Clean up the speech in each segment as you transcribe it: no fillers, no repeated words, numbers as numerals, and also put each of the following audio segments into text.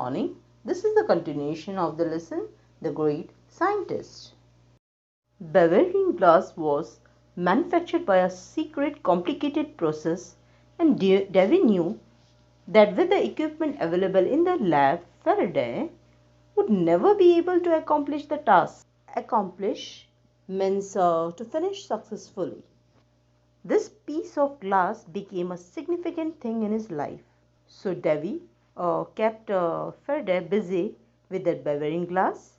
morning. This is the continuation of the lesson, The Great Scientist. Bavarian glass was manufactured by a secret, complicated process, and Davy knew that with the equipment available in the lab, Faraday would never be able to accomplish the task. Accomplish means to finish successfully. This piece of glass became a significant thing in his life. So Davy kept Faraday busy with that Bavarian glass,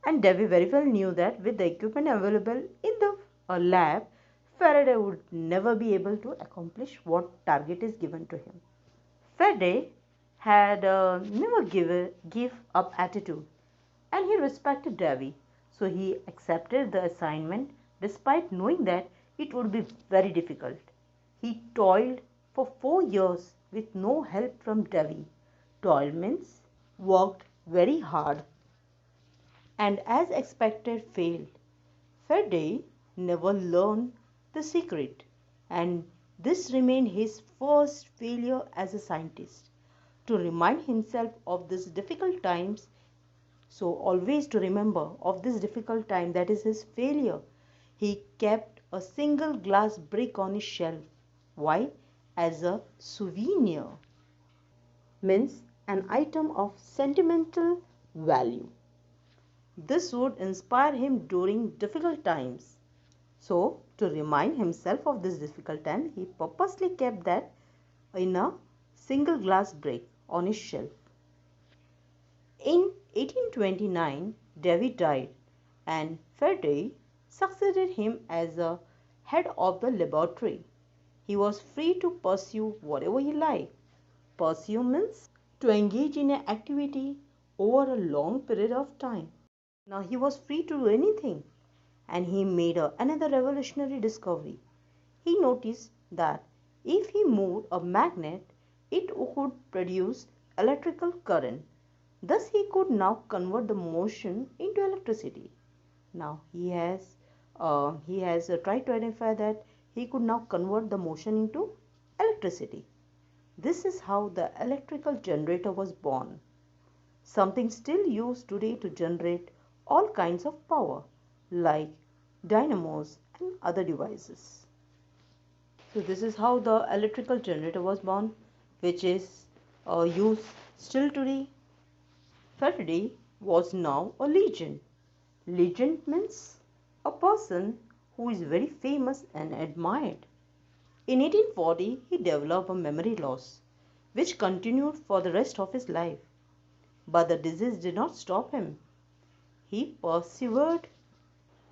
and Davy very well knew that with the equipment available in the lab, Faraday would never be able to accomplish what target is given to him. Faraday had never give up attitude, and he respected Davy, so he accepted the assignment despite knowing that it would be very difficult. He toiled for 4 years with no help from Davy. Toil means worked very hard and as expected failed. Faraday never learned the secret, and this remained his first failure as a scientist. To remind himself of these difficult times, so always to remember of this difficult time, that is his failure, he kept a single glass brick on his shelf. Why? As a souvenir. Means an item of sentimental value. This would inspire him during difficult times. So, to remind himself of this difficult time, he purposely kept that in a single glass brick on his shelf. In 1829, Davy died, and Faraday succeeded him as a head of the laboratory. He was free to pursue whatever he liked. Pursue means to engage in an activity over a long period of time. Now he was free to do anything, and he made another revolutionary discovery. He noticed that if he moved a magnet, it would produce electrical current. Thus he could now convert the motion into electricity. Now he has tried to identify that he could now convert the motion into electricity. This is how the electrical generator was born, something still used today to generate all kinds of power like dynamos and other devices. So this is how the electrical generator was born, which is used still today. Faraday was now a legend. Legend means a person who is very famous and admired. In 1840, he developed a memory loss, which continued for the rest of his life. But the disease did not stop him. He persevered,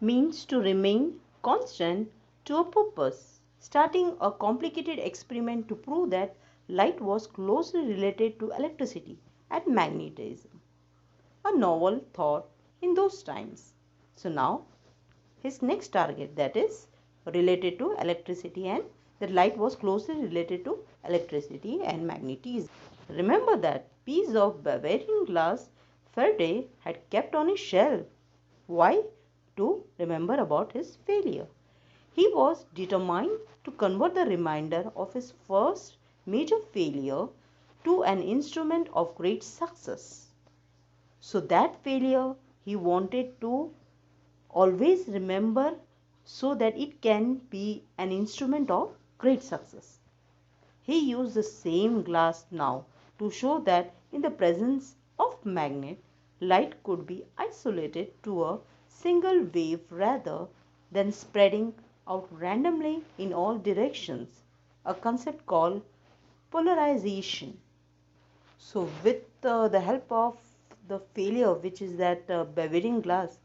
means to remain constant to a purpose, starting a complicated experiment to prove that light was closely related to electricity and magnetism. A novel thought in those times. So now his next target, that is related to electricity, and the light was closely related to electricity and magnetism. Remember that piece of Bavarian glass Faraday had kept on his shelf. Why? To remember about his failure. He was determined to convert the reminder of his first major failure to an instrument of great success. So that failure he wanted to always remember so that it can be an instrument of great success. He used the same glass now to show that in the presence of magnet, light could be isolated to a single wave rather than spreading out randomly in all directions, a concept called polarization. So with the help of the failure, which is that Bavarian glass,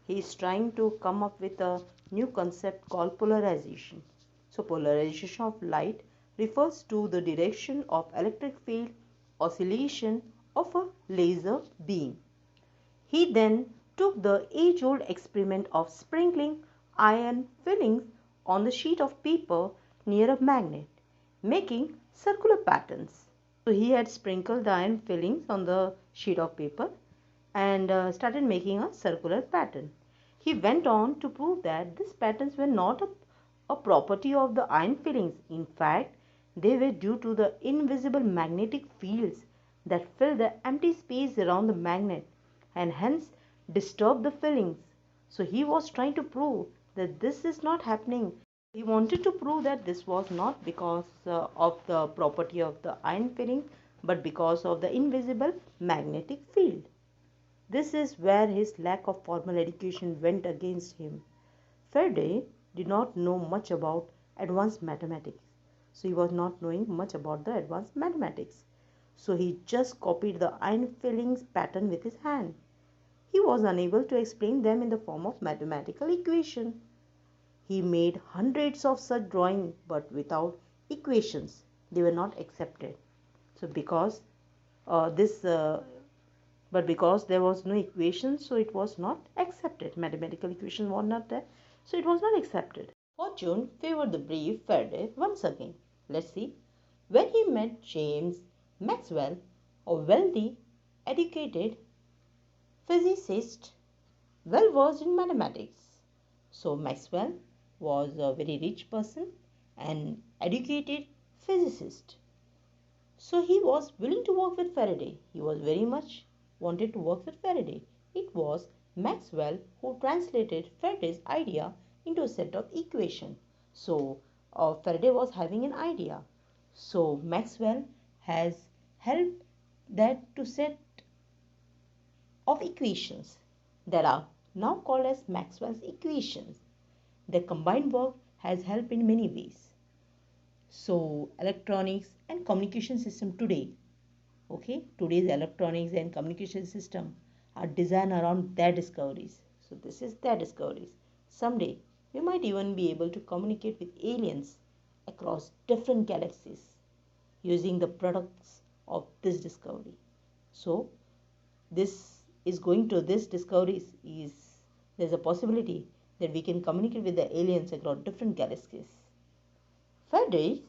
he is trying to come up with a new concept called polarization. So polarization of light refers to the direction of electric field oscillation of a laser beam. He then took the age-old experiment of sprinkling iron fillings on the sheet of paper near a magnet, making circular patterns. So he had sprinkled the iron fillings on the sheet of paper and started making a circular pattern. He went on to prove that these patterns were not a property of the iron fillings. In fact, they were due to the invisible magnetic fields that fill the empty space around the magnet and hence disturb the fillings. So he was trying to prove that this is not happening. He wanted to prove that this was not because of the property of the iron filling, but because of the invisible magnetic field. This is where his lack of formal education went against him. Faraday did not know much about advanced mathematics. So he was not knowing much about the advanced mathematics. So he just copied the iron fillings pattern with his hand. He was unable to explain them in the form of mathematical equation. He made hundreds of such drawings, but without equations. They were not accepted. So this because there was no equation, so it was not accepted. Mathematical equation was not there, so it was not accepted. Fortune favored the brave Faraday once again. Let's see. When he met James Maxwell, a wealthy, educated physicist, well versed in mathematics. So Maxwell was a very rich person and educated physicist. So he was willing to work with Faraday. He was very much wanted to work with Faraday. It was Maxwell who translated Faraday's idea into a set of equations. So Faraday was having an idea. So Maxwell has helped that to set of equations that are now called as Maxwell's equations. Their combined work has helped in many ways. So electronics and communication system today, today's electronics and communication system are designed around their discoveries. So this is their discoveries. Someday we might even be able to communicate with aliens across different galaxies using the products of this discovery. So this discovery is there's a possibility that we can communicate with the aliens across different galaxies. Faraday's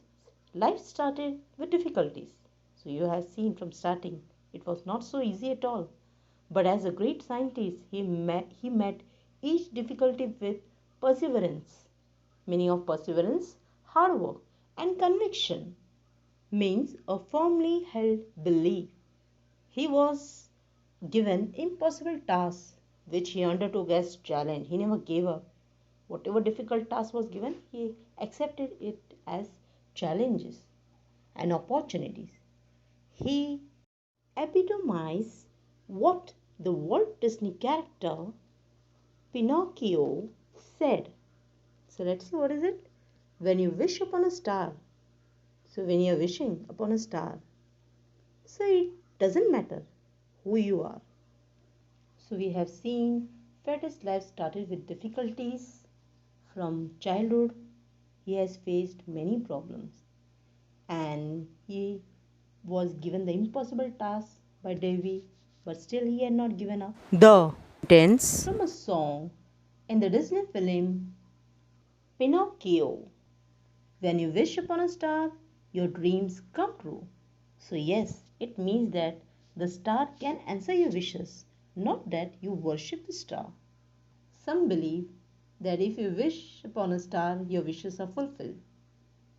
life started with difficulties. So you have seen from starting, it was not so easy at all. But as a great scientist, he met each difficulty with perseverance. Meaning of perseverance, hard work, and conviction means a firmly held belief. He was given impossible tasks which he undertook as challenge. He never gave up. Whatever difficult task was given, he accepted it as challenges and opportunities. He epitomized what the Walt Disney character Pinocchio said. So let's see, what is it? When you wish upon a star. So when you are wishing upon a star, so it doesn't matter who you are. So we have seen Faraday's life started with difficulties. From childhood, he has faced many problems and he was given the impossible task by Davy, but still he had not given up. The tense from a song in the Disney film Pinocchio. When you wish upon a star, your dreams come true. So yes, it means that the star can answer your wishes, not that you worship the star. Some believe that if you wish upon a star, your wishes are fulfilled.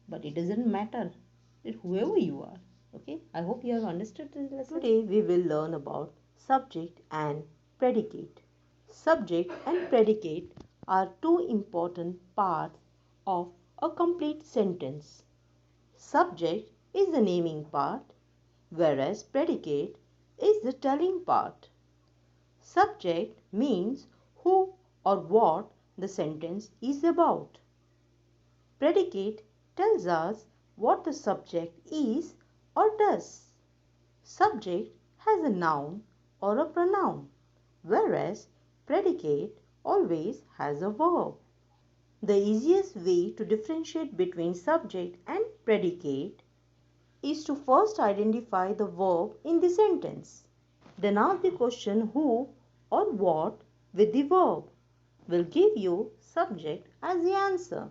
But it doesn't matter that whoever you are. Okay, I hope you have understood this lesson. Today we will learn about subject and predicate. Subject and predicate are two important parts of a complete sentence. Subject is the naming part, whereas predicate is the telling part. Subject means who or what the sentence is about. Predicate tells us what the subject is or does. Subject has a noun or a pronoun, whereas predicate always has a verb. The easiest way to differentiate between subject and predicate is to first identify the verb in the sentence. Then ask the question who or what with the verb will give you subject as the answer.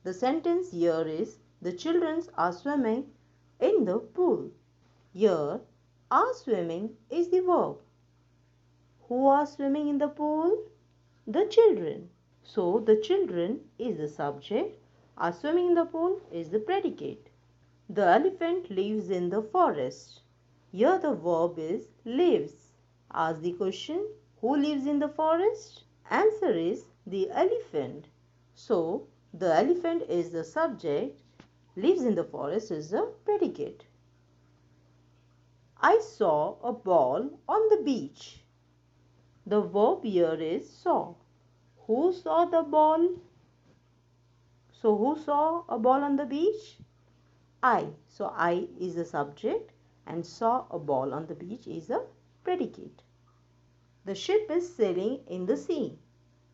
The sentence here is the children are swimming in the pool. Here, are swimming is the verb. Who are swimming in the pool? The children. So, the children is the subject. Are swimming in the pool is the predicate. The elephant lives in the forest. Here the verb is lives. Ask the question, who lives in the forest? Answer is the elephant. So, the elephant is the subject, lives in the forest is the predicate. I saw a ball on the beach. The verb here is saw. Who saw the ball? So, who saw a ball on the beach? I. So, I is the subject and saw a ball on the beach is a predicate. The ship is sailing in the sea.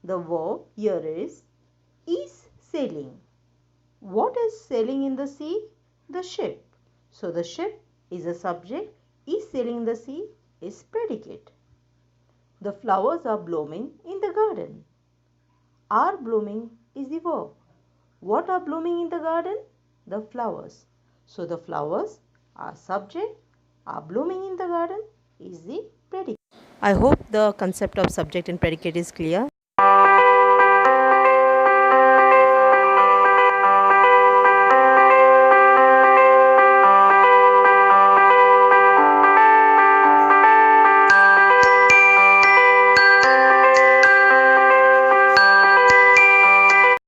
The verb here is sailing. What is sailing in the sea? The ship. So, the ship is a subject, is sailing in the sea is predicate. The flowers are blooming in the garden. Are blooming is the verb. What are blooming in the garden? The flowers. So the flowers are subject, are blooming in the garden is the predicate. I hope the concept of subject and predicate is clear.